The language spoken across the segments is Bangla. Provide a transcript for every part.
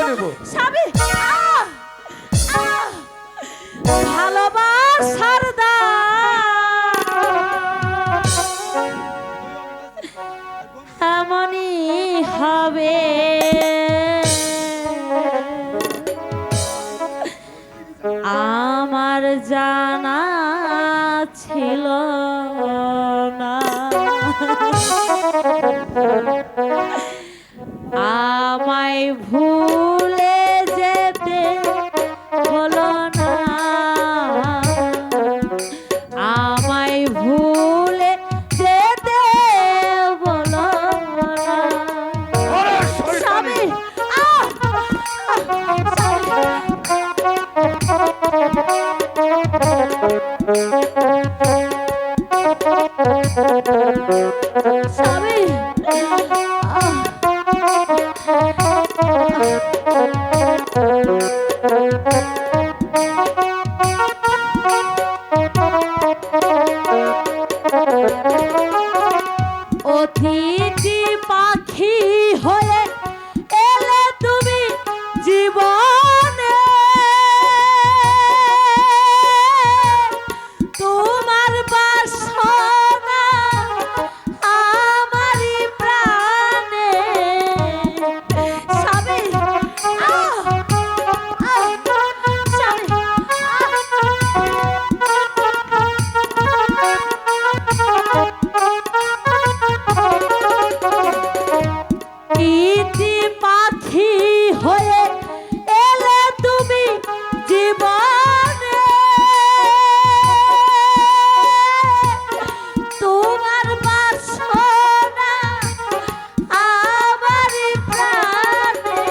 নেব। স্বামী ভালোবাসার এমনই হবে আমার জানা ছিল না আমায় ভুলে যেতে হলো না আমায় ভুলে যেতে বলো না স্বামী স্বামী অতিথি পাখি হয়ে এলে তুমি জীবনে তোমার বাসনা আমারই প্রাণে স্বামী ইতি পাখি হয়ে এলে তুমি জীবনে তোমার বাসনা আমারই প্রাণে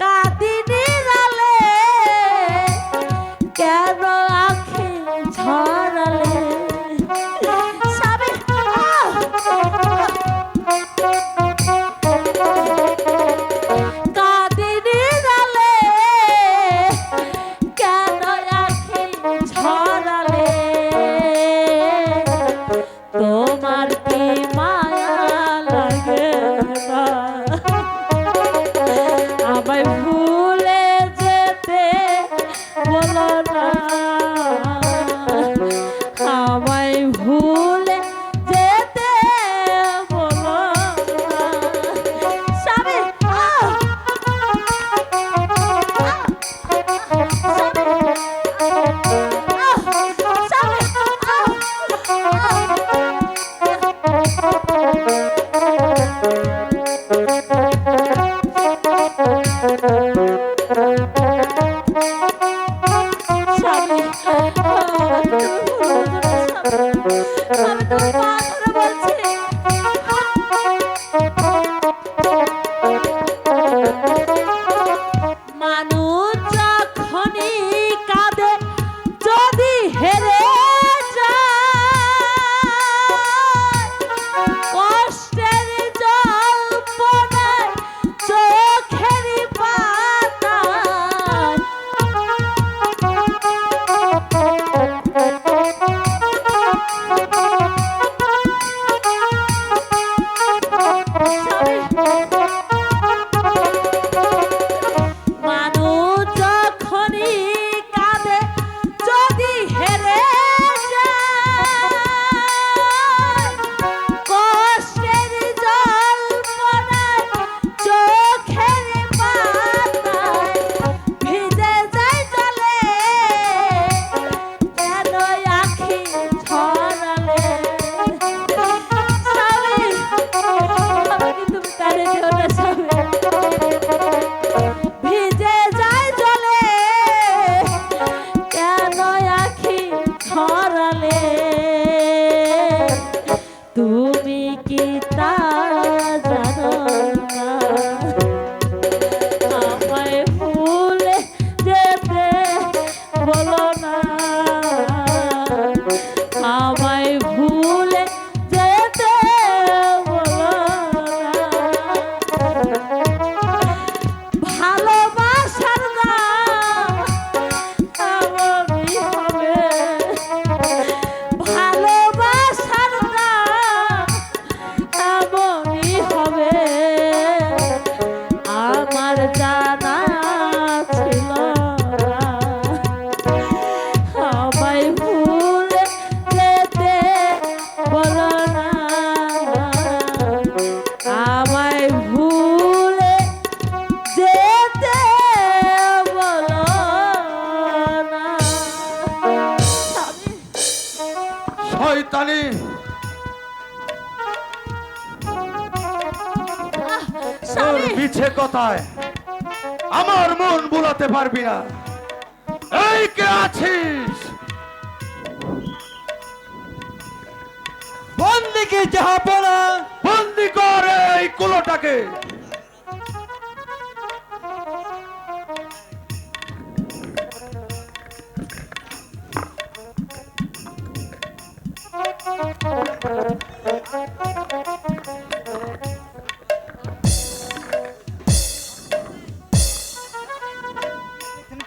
কাঁদিনি রালে কেন আঁখি ঝরালে স্বামী কাঁদিনি রালে কেন আঁখি ঝরালে তোমার কি মায়া লাগে না আমায় ভুলে যেতে বলো না আমায় ভুলে যেতে বলো না স্বামী স্বামী মিছে কথায় আমার মন বুলাতে পারবি না। এই কে আছিস? বন্দিকে জাহাপনা বন্দি কর এই কুলোটাকে।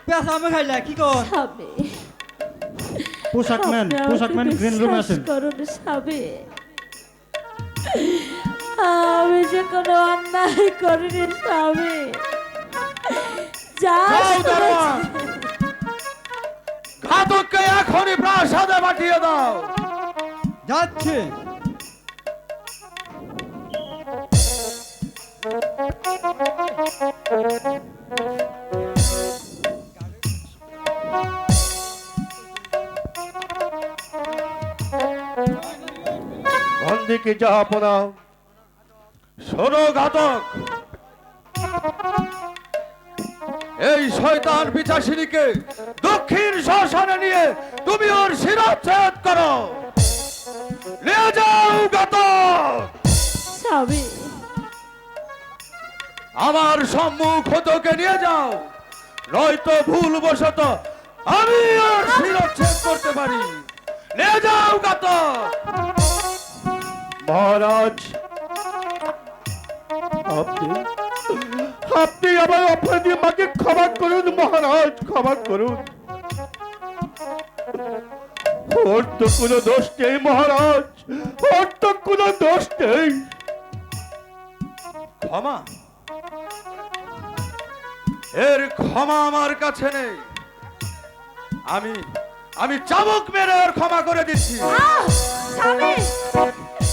পেশা আমি খাইলা কি কর স্বামী পোশাক ম্যান গ্রিন রুমে আসেন। করুন স্বামী, আমি যে কোনো অন্যায় করিনি স্বামী। যা যাও শুনেছি- দারোয়ান, ঘাতককে এখনই প্রাসাদে পাঠিয়ে দাও। যাচ্ছে বন্দিকে জাহাপনা, শোনো ঘাতক, এই শয়তান পিশাচিনীকে দক্ষিণ শ্মশানে নিয়ে তুমি ওর শিরচ্ছেদ করো। নিয়ে যাও ঘাতক। স্বামী, আমার সম্মুখ হতকে নিয়ে যাও, নয়তো ভুলবশত আমি ওর শিরচ্ছেদ করতে পারি। নিয়ে যাও ঘাতক। মহারাজ, আপনি আমার অপরাধী মাকে ক্ষমা করুন মহারাজ, ক্ষমা করুন। ওর তো কোনো দোষ নেই মহারাজ, ওর তো কোনো দোষ নেই। ক্ষমা? এর ক্ষমা আমার কাছে নেই। আমি চাবুক মেরে ওর ক্ষমা করে দিচ্ছি। স্বামী